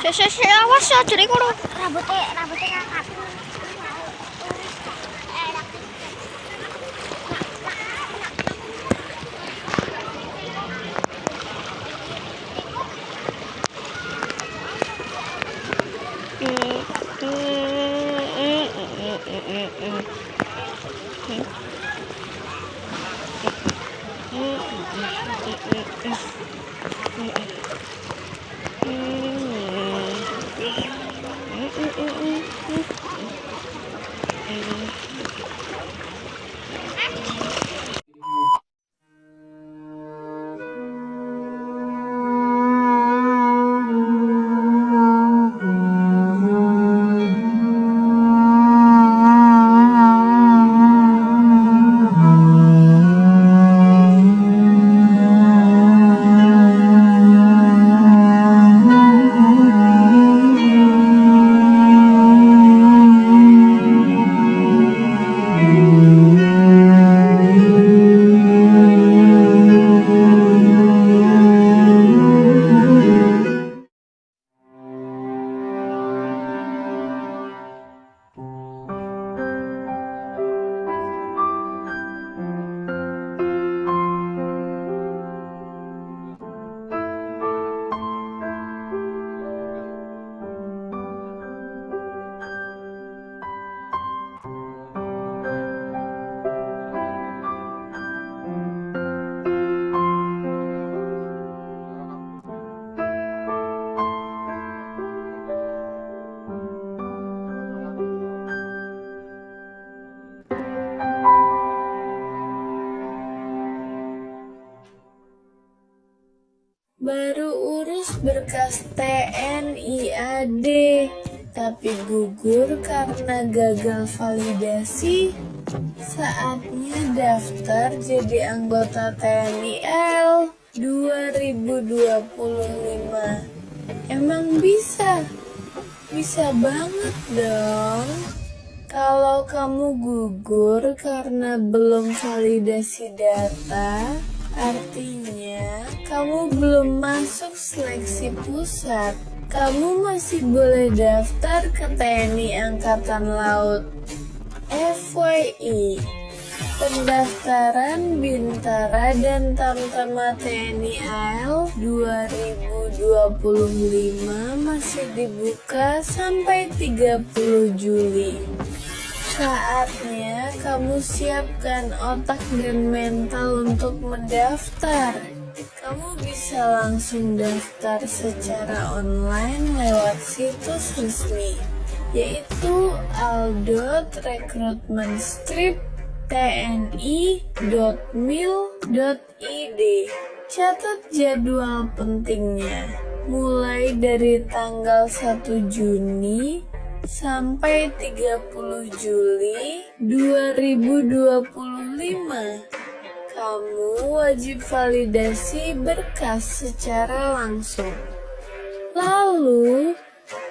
Awas ya, jadi kono. Rambutnya ngangkat. Baru urus berkas TNIAD, tapi gugur karena gagal validasi. Saatnya daftar jadi anggota TNI AL 2025. Emang bisa? Bisa banget dong. Kalau kamu gugur karena belum validasi data, artinya kamu belum masuk seleksi pusat. Kamu masih boleh daftar ke TNI Angkatan Laut. FYI, pendaftaran Bintara dan Tamtama TNI AL 2025 masih dibuka sampai 30 Juli. Saatnya kamu siapkan otak dan mental untuk mendaftar. Kamu bisa langsung daftar secara online lewat situs resmi, yaitu al.recruitment-tni.mil.id. Catat jadwal pentingnya, mulai dari tanggal 1 Juni sampai 30 Juli 2025. Kamu wajib validasi berkas secara langsung. Lalu,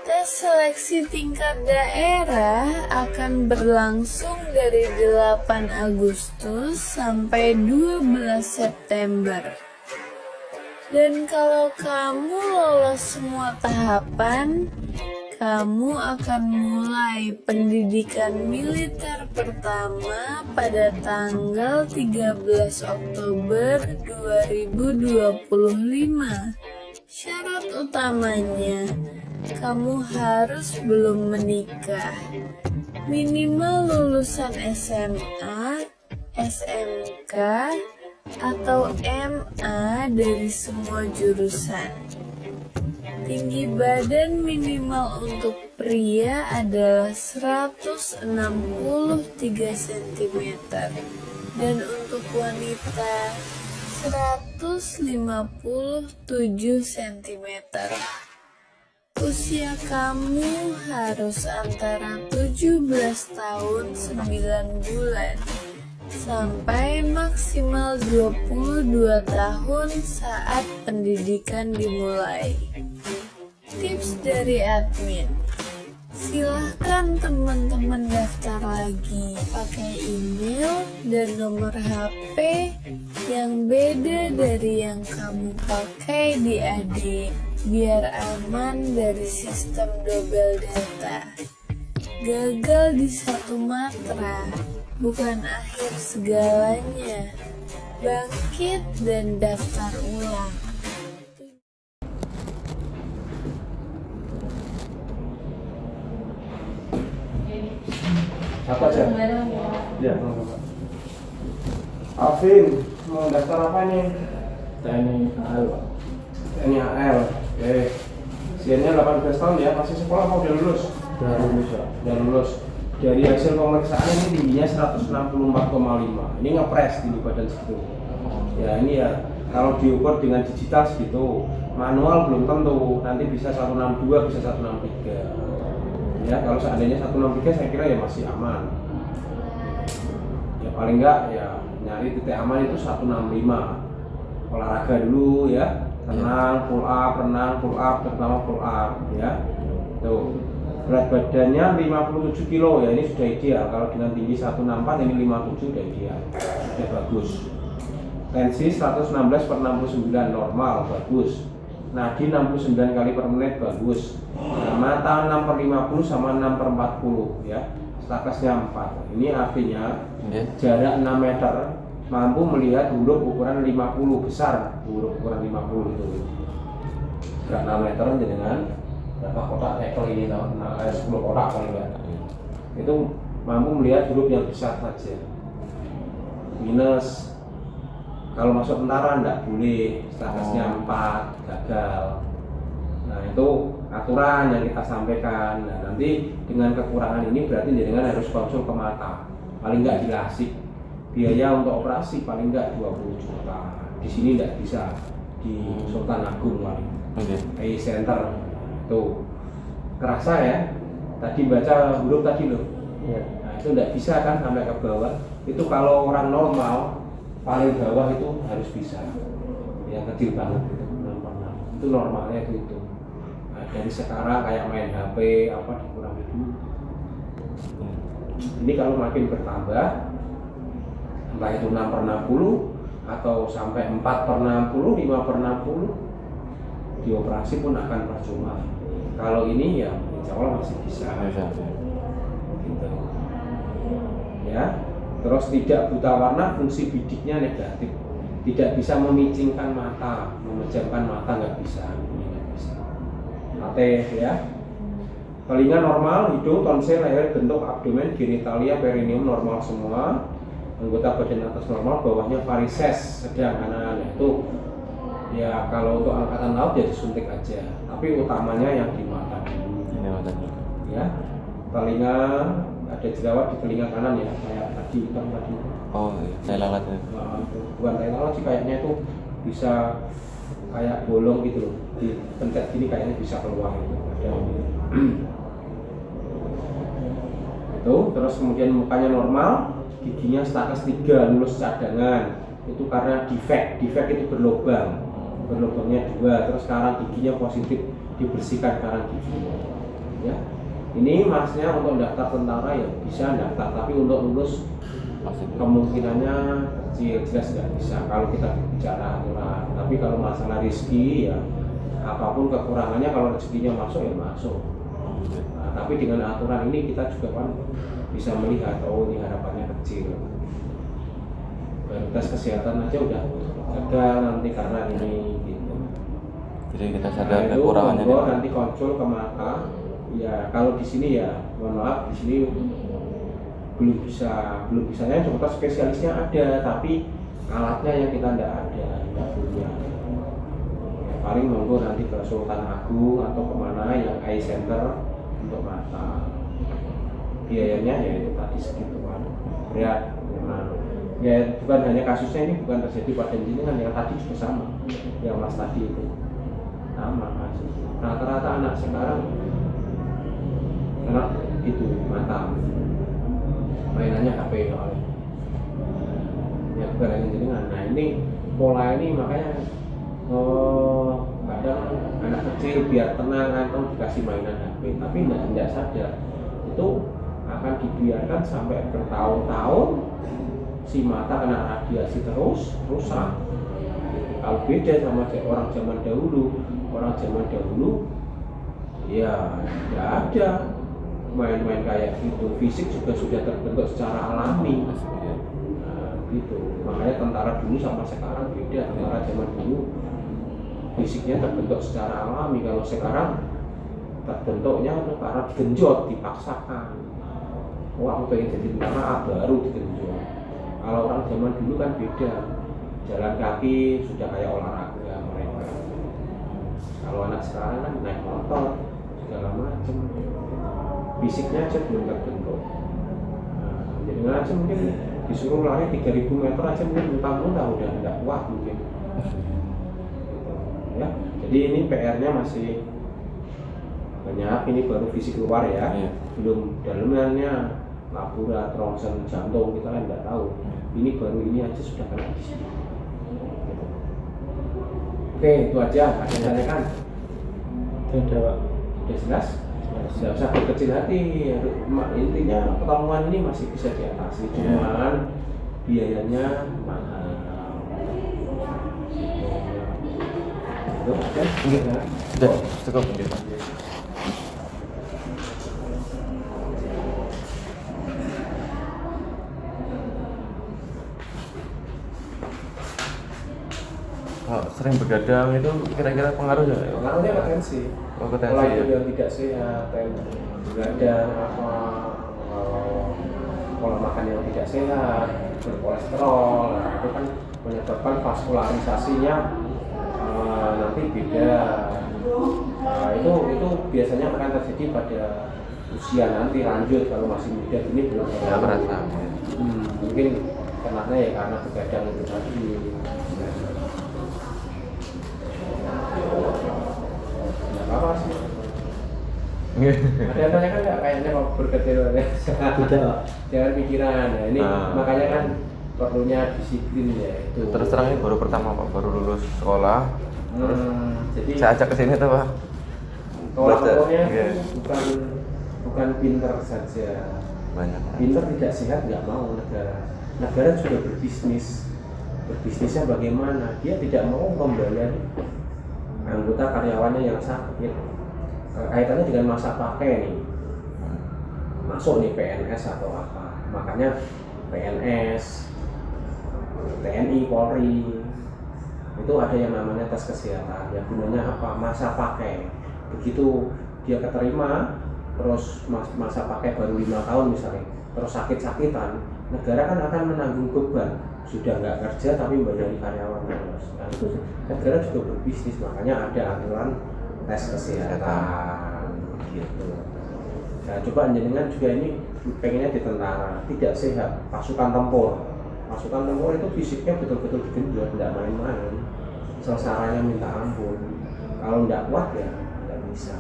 tes seleksi tingkat daerah akan berlangsung dari 8 Agustus sampai 12 September. Dan kalau kamu lolos semua tahapan, kamu akan mulai pendidikan militer pertama pada tanggal 13 Oktober 2025. Syarat utamanya, kamu harus belum menikah, minimal lulusan SMA, SMK, atau MA dari semua jurusan. Tinggi badan minimal untuk pria adalah 163 cm dan untuk wanita 157 cm. Usia kamu harus antara 17 tahun 9 bulan sampai maksimal 22 tahun saat pendidikan dimulai. Tips dari admin, silahkan teman-teman daftar lagi pakai email dan nomor HP yang beda dari yang kamu pakai di adik. biar aman dari sistem double data. Gagal di satu matra bukan akhir segalanya. Bangkit dan daftar ulang. Apa aja? Ya. Alvin, mau daftar apa nih? TNI AL. TNI AL. Oke. Usianya 18 tahun ya, masih sekolah mau udah lulus? Udah lulus ya. Udah lulus. Dari hasil pemeriksaan ini tingginya 164,5. Ini ngepres tinggi badan segitu. Ya ini ya, kalau diukur dengan digital segitu. Manual belum tentu, nanti bisa 162, bisa 163. Ya, kalau seandainya 163 saya kira ya masih aman. Ya paling enggak ya nyari titik aman itu 165. Olahraga dulu ya, renang, pull up, terutama pull up ya. Tuh. Berat badannya 57 kilo ya, ini sudah ideal. Kalau dengan tinggi 164 ini 57 sudah ideal. Sudah bagus. Tensi 116/69 normal, bagus. Nadi 69 kali per menit, bagus. Nah, mata 6/50 sama 6/40 ya. Stakesnya 4. Ini artinya jarak 6 meter mampu melihat huruf ukuran 50 besar, huruf ukuran 50 itu. Jarak 6 meter dengan berapa kotak tekel ini, 10 kotak paling enggak. Itu mampu melihat huruf yang besar saja. Minus kalau masuk tentara enggak boleh, statusnya 4, gagal. Nah itu aturan yang kita sampaikan. Nah nanti dengan kekurangan ini berarti jenengan harus konsul ke mata. Paling enggak di LASIK. Biaya untuk operasi paling enggak 20 juta. Di sini enggak bisa, di Sultan Agung paling. Eye Center. Tuh. Kerasa ya? Tadi baca huruf tadi loh. Nah itu enggak bisa kan sampai ke bawah. Itu kalau orang normal paling bawah itu harus bisa, yang kecil banget itu, itu normalnya itu. Nah, dari sekarang kayak main HP apa dikurangi dulu. Ini kalau makin bertambah, entah itu 6/60 atau sampai 4/60, 5/60, dioperasi pun akan percuma. Kalau ini ya insya Allah masih bisa. Gitu. Ya. Terus tidak buta warna, fungsi bidiknya negatif, tidak bisa memicingkan mata, memejamkan mata nggak bisa, ini nggak bisa. Mate ya, telinga normal, hidung, tonsil, leher, bentuk abdomen, genitalia, perineum normal semua, anggota badan atas normal, bawahnya varises sedang kanan itu. Ya kalau untuk angkatan laut ya disuntik aja, tapi utamanya yang di mata dulu. Ya, telinga ada jerawat di telinga kanan ya, kayak tadi hitam tadi. Oh iya, tai lalat ya. Bukan tai lalat sih, kayaknya itu bisa kayak bolong gitu loh. Dipencet gini kayaknya bisa keluar gitu. Ada itu, terus kemudian mukanya normal, giginya status 3, lulus cadangan. Itu karena defect itu berlubang. Berlubangnya 2, terus sekarang giginya positif, dibersihkan sekarang giginya. Ya. Ini masnya untuk daftar tentara ya bisa daftar, tapi untuk lulus kemungkinannya kecil, jelas nggak bisa kalau kita bicara aturan. Tapi kalau masalah rezeki ya apapun kekurangannya, kalau rezekinya masuk ya masuk. Nah, tapi dengan aturan ini kita juga kan bisa melihat, oh ini harapannya kecil. Baru tes kesehatan aja udah gagal nanti karena ini gitu. Jadi kita sadar nah, kekurangannya. Itu nanti konsul ke mata. Ya kalau di sini ya mohon maaf, di sini belum bisanya dokter spesialisnya ada, tapi alatnya yang kita nggak punya. Ya, paling monggo nanti ke Sultan Agung atau kemana yang eye center untuk mata. Biayanya ya itu tadi segituan, berat memang. Ya bukan hanya kasusnya ini bukan terjadi pada jenengan, yang tadi juga sama, yang mas tadi itu sama kasus. Rata-rata anak sekarang anak itu mata mainannya HP ya bukan hanya jenengan. Nah ini pola ini makanya kadang anak kecil biar tenang atau dikasih mainan HP, tapi tidak sadar itu akan dibiarkan sampai bertahun-tahun si mata kena radiasi terus rusak. Kalau beda sama orang zaman dahulu, orang zaman dahulu ya nggak ada main-main kayak gitu, fisik juga sudah terbentuk secara alami. Nah, gitu. Makanya tentara dulu sama sekarang beda. Tentara zaman dulu fisiknya terbentuk secara alami, kalau sekarang terbentuknya itu karena genjot, dipaksakan. Wah, aku pengen jadi tentara, baru digenjot. Kalau orang zaman dulu kan beda, jalan kaki sudah kayak olahraga mereka. Kalau anak sekarang kan naik motor segala macam, fisiknya aja belum terbentuk. Nah, jadi aja mungkin disuruh lari 3000 meter aja mungkin muntah-muntah udah tidak kuat mungkin. Ya, jadi ini PR-nya masih banyak. Ini baru fisik luar ya, belum dalamnya labura, ronsen, jantung kita kan nggak tahu. Ini baru ini aja sudah kena di sini. Gitu. Oke, itu aja. Ada yang tanyakan? Tidak, Pak. Udah jelas? Tidak usah berkecil hati. Intinya pertemuan ini masih bisa diatasi, cuman biayanya mahal. Itu aja. Udah, cukup gitu. Kalau sering begadang itu kira-kira pengaruhnya? Pengaruhnya ke tensi. Oh, ke tensi, Pola ya? hidup yang tidak sehat, begadang apa, pola makan yang tidak sehat, berkolesterol, nah, itu kan menyebabkan vaskularisasinya nanti beda. Nah, itu biasanya akan terjadi pada usia nanti lanjut. Kalau masih muda ini belum Ya, merasa. mungkin kenanya ya karena begadang itu tadi. Nggak apa-apa sih. Ada yang tanya kan nggak kayaknya mau berkecil ya? Tidak. Jangan pikiran ya, ini makanya kan perlunya disiplin ya itu. Terus terang ini baru pertama Pak, baru lulus sekolah. Terus jadi saya ajak ke sini tuh Pak. tolak-ukurnya Iya. bukan pinter saja. Banyak. Pinter tidak sehat nggak mau negara. Negara juga berbisnis. Berbisnisnya bagaimana? Dia tidak mau membayar anggota karyawannya yang sakit. Kaitannya dengan masa pakai nih. Masuk nih PNS atau apa. Makanya PNS, TNI, Polri itu ada yang namanya tes kesehatan. Yang gunanya apa? Masa pakai. Begitu dia keterima, terus masa pakai baru 5 tahun misalnya, terus sakit-sakitan, negara kan akan menanggung beban. Sudah nggak kerja tapi membayari karyawan terus. Nah, itu negara juga berbisnis, makanya ada aturan tes kesehatan gitu. Nah, coba jenengan juga ini pengennya di tentara, tidak sehat, pasukan tempur. Pasukan tempur itu fisiknya betul-betul digenjot, tidak main-main. Sesaranya minta ampun. Kalau tidak kuat ya tidak bisa.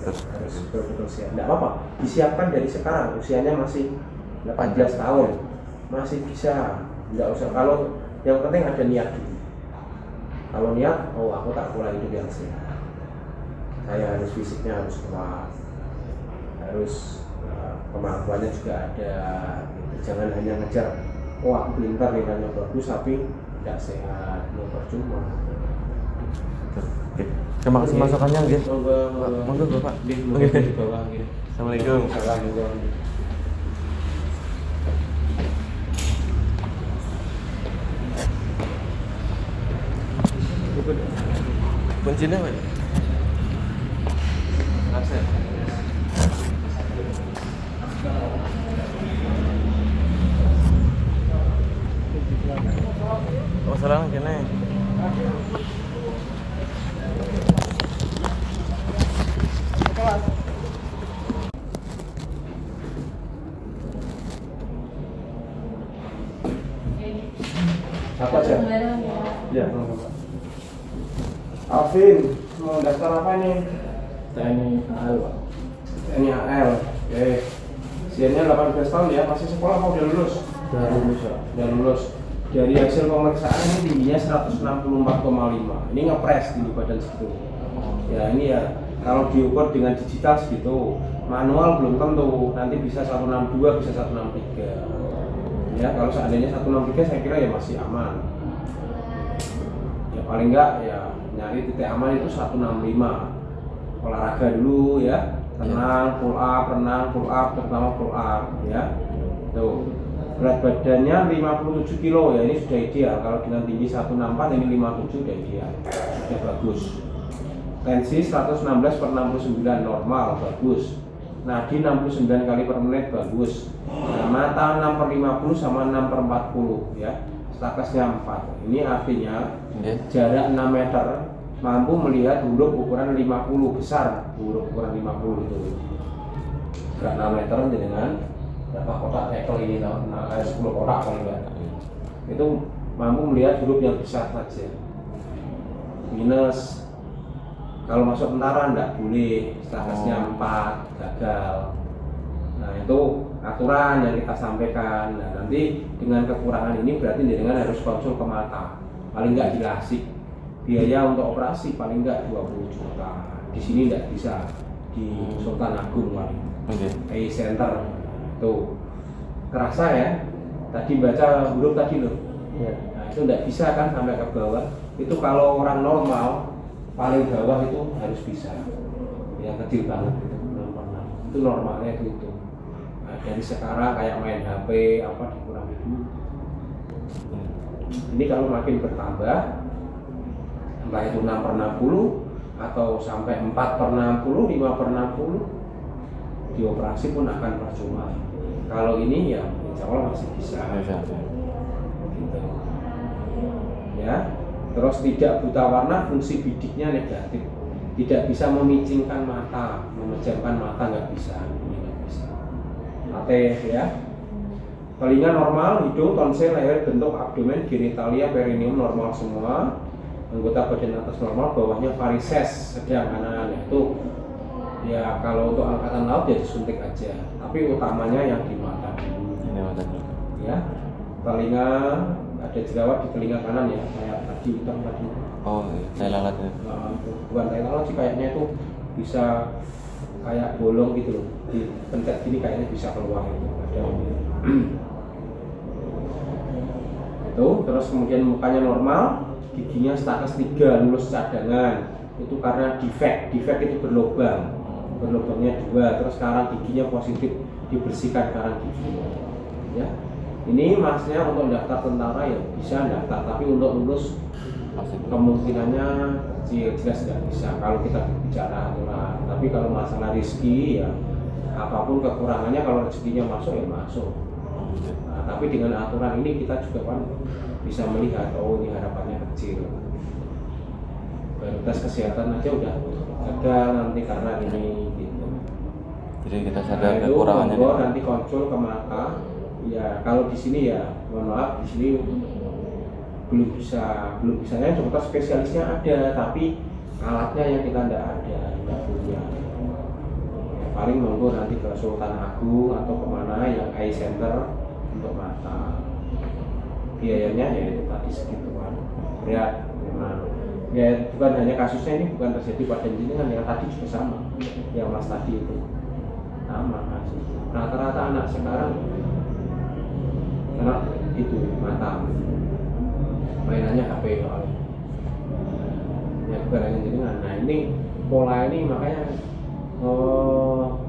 Harus betul-betul siap. Tidak apa-apa, disiapkan dari sekarang. Usianya masih 18 tahun, masih bisa. Tidak usah. Kalau yang penting ada niat dulu. Kalau niat, oh aku tak pola hidup yang sehat. Saya harus fisiknya harus kuat, harus kemampuannya juga ada. Gitu. Jangan hanya ngejar, oh aku pintar nilainya bagus tapi tidak sehat, ya percuma. Oke. Terima kasih masukannya gitu. Monggo Bapak. Oke. Assalamualaikum. Kuncinya Pak? Oh, salah kene. Apa aja? Ya. Alvin, mau daftar apa nih? TNI AL, Pak. TNI AL. Oke. Usianya 18 tahun ya, masih sekolah apa udah lulus? Udah lulus, Pak. Udah lulus. Dari hasil pemeriksaan ini tingginya 164,5. Ini ngepres di badan segitu. Ya ini ya, kalau diukur dengan digital segitu. Manual belum tentu, nanti bisa 162, bisa 163. Ya, kalau seandainya 163 saya kira ya masih aman. Ya paling enggak ya nyari titik aman itu 165. Olahraga dulu ya, tenang, pull up, renang, pull up, terutama pull up ya. Tuh, berat badannya 57 kilo ya, ini sudah ideal. Kalau dengan tinggi 164 ini 57 udah ideal, sudah bagus. Tensi 116/69 normal, bagus. Nadi 69 kali per menit, bagus. Nah, mata 6/50 sama 6/40 ya, stakesnya 4. Ini artinya jarak 6 meter mampu melihat huruf ukuran 50 besar, huruf ukuran 50 itu. Jarak 6 meter dengan berapa kotak tekel ini, 10 kotak kali ya. Itu mampu melihat huruf yang besar saja. Minus. Kalau masuk tentara enggak boleh, statusnya 4, gagal. Nah, itu aturan yang kita sampaikan. Nah, nanti dengan kekurangan ini berarti dengan harus konsul ke mata. Paling enggak di LASIK. Biaya untuk operasi paling enggak 20 juta. Di sini enggak bisa, di Sultan Agung paling. Eye Center. Tuh. Kerasa ya? Tadi baca huruf tadi loh. Nah, itu enggak bisa kan sampai ke bawah. Itu kalau orang normal paling bawah itu harus bisa. Yang kecil banget itu, itu normalnya itu. Nah, dari sekarang kayak main HP apa dikurangi dulu. Ini kalau makin bertambah, entah itu 6/60 atau sampai 4/60, 5/60, dioperasi pun akan percuma. Kalau ini ya insya Allah masih bisa. Gitu. Ya. Terus tidak buta warna, fungsi bidiknya negatif. Tidak bisa memicingkan mata, memejamkan mata nggak bisa. Ini nggak bisa. Mate ya. Telinga normal, hidung, tonsil, leher, bentuk abdomen, genitalia, perineum normal semua. Anggota badan atas normal, bawahnya varises sedang kanan. Itu ya kalau untuk angkatan laut ya disuntik aja. Tapi utamanya yang di mata dulu. Ini mata dulu. Ya. Telinga ada jerawat di telinga kanan ya, kayak tadi hitam tadi. Oh, tai lalat ya. Bukan tai lalat sih, kayaknya itu bisa kayak bolong gitu loh. Dipencet gini kayaknya bisa keluar itu. Ada itu, terus kemudian mukanya normal, giginya status 3, lulus cadangan. Itu karena defect itu berlubang. Berlubangnya 2, terus sekarang giginya positif, dibersihkan sekarang giginya. Ya. Ini masnya untuk daftar tentara ya bisa daftar, tapi untuk lulus kemungkinannya kecil, jelas tidak bisa kalau kita bicara aturan. Tapi kalau masalah rezeki ya apapun kekurangannya, kalau rezekinya masuk ya masuk. Nah, tapi dengan aturan ini kita juga kan bisa melihat, oh ini harapannya kecil. Baru tes kesehatan aja udah gagal nanti karena ini gitu. Jadi kita sadar kekurangannya. Nanti konsul ke mata. Ya kalau di sini ya mohon maaf, di sini belum bisanya dokter spesialisnya ada, tapi alatnya yang kita tidak ada, tidak punya. Ya, paling monggo nanti ke Sultan Agung atau kemana yang eye center untuk mata. Biayanya ya itu tadi segituan, berat memang. Ya bukan hanya kasusnya ini bukan terjadi pada jenengan, yang tadi juga sama, yang mas tadi itu sama kasus. Rata-rata anak sekarang karena itu mata mainannya HP soalnya ya bukan hanya jenengan. Nah ini pola ini makanya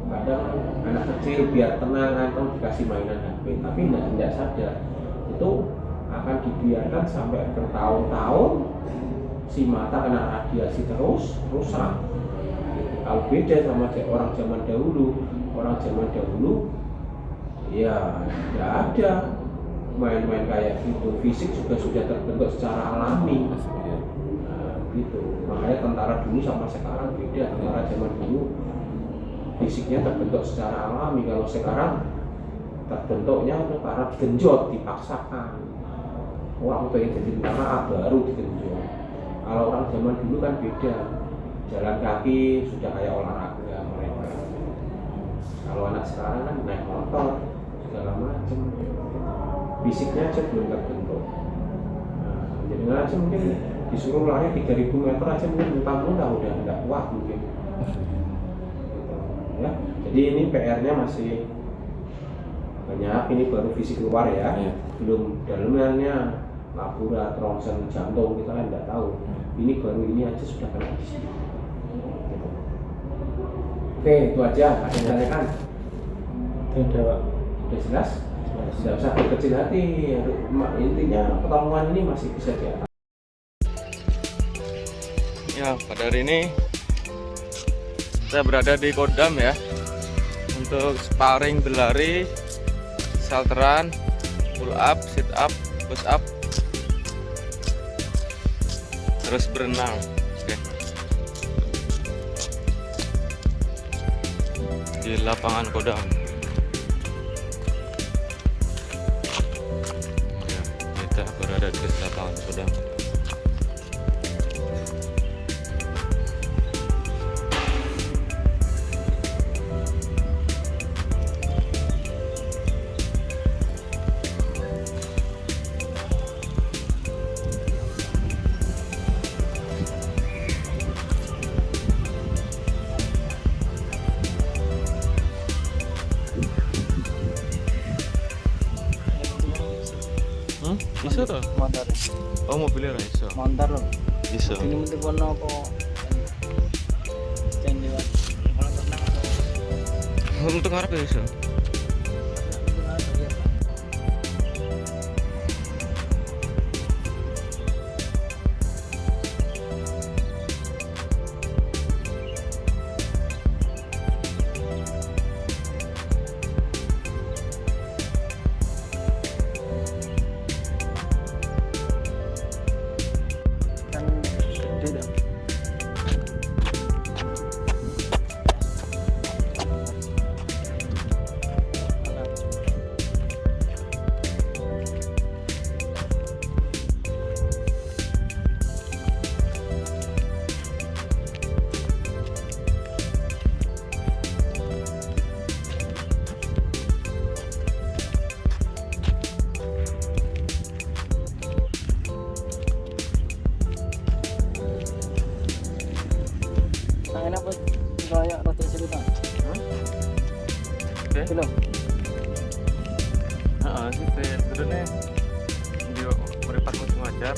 kadang anak kecil biar tenang atau dikasih mainan HP, tapi tidak sadar itu akan dibiarkan sampai bertahun-tahun si mata kena radiasi terus rusak. Kalau beda sama orang zaman dahulu ya tidak ada main-main kayak gitu, fisik juga sudah terbentuk secara alami. Nah, gitu. Makanya tentara dulu sama sekarang beda. Tentara zaman dulu fisiknya terbentuk secara alami, kalau sekarang terbentuknya itu karena digenjot, dipaksakan. Orang pengen jadi tentara baru digenjot. Kalau orang zaman dulu kan beda, jalan kaki sudah kayak olahraga mereka. Kalau anak sekarang kan naik motor segala macam. Fisiknya aja belum terbentuk. Nah, jadi aja mungkin disuruh lari 3000 meter aja mungkin muntah-muntah udah nggak kuat mungkin. Gitu. Ya, jadi ini PR-nya masih banyak. Ini baru fisik luar ya, belum dalamnya labura, ronsen, jantung kita kan nggak tahu. ini baru ini aja sudah kena di sini. Gitu. Oke, itu aja. Ada yang tanyakan? Tidak, Pak. Udah jelas? Tidak usah berkecil hati. Intinya pertemuan ini masih bisa diatasi. Ya, pada hari ini saya berada di Kodam ya, untuk sparring berlari, salteran, pull up, sit up, push up, terus berenang. Oke. Di lapangan Kodam. Ya, kita berada di lapangan Kodam. Iso toh? Motor. Oh, mobilnya ra iso. Montar loh. Iso. Ini mesti kono apa? Cendewan. Kalau pernah Untuk ngarep ya iso. kan gede dah. Enak pun kayak roti cerita. Oke. Belum. Heeh, sih sebenarnya dia meripat musim wajar.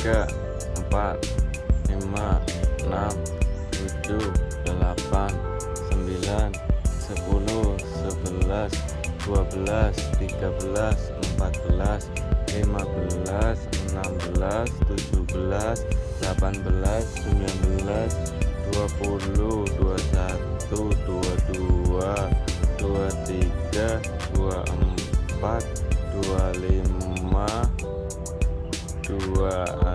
Tiga, 4, 5, 6, 7, 8, 9, 10, 11, 12, 13, 14, 15, 16, 17, 18, 19, 20, 21, 22, 23, 24, 25, 26,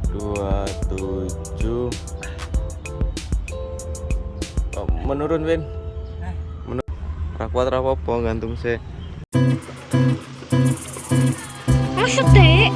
27. Oh, menurun Win. Menurun. Rakuat apa gantung sih. Maksud dek?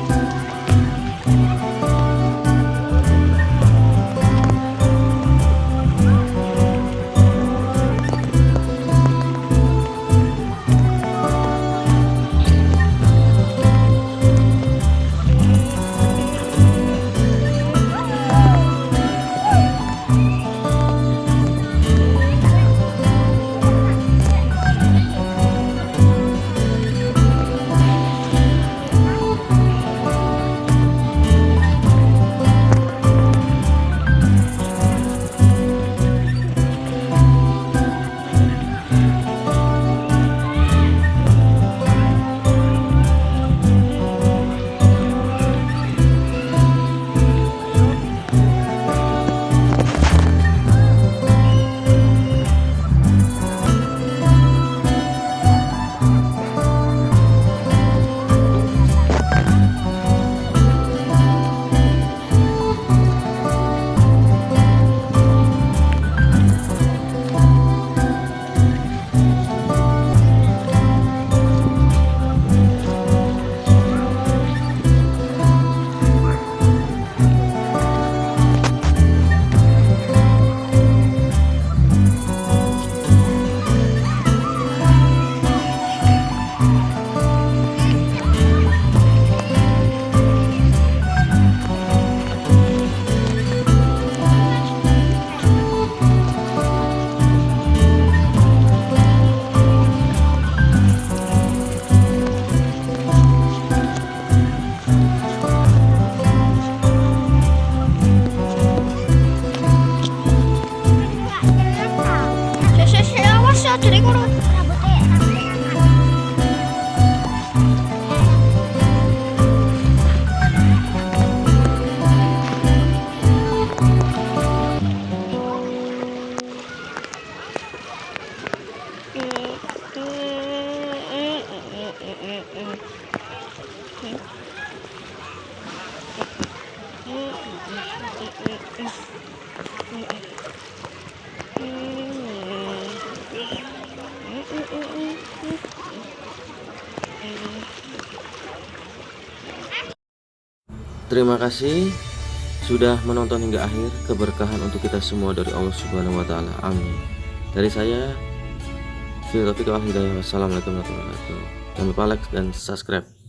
dari kono. Rambutnya Terima kasih sudah menonton hingga akhir. Keberkahan untuk kita semua dari Allah Subhanahu wa taala. Amin. Dari saya Wassalamualaikum warahmatullahi wabarakatuh. Jangan lupa like dan subscribe.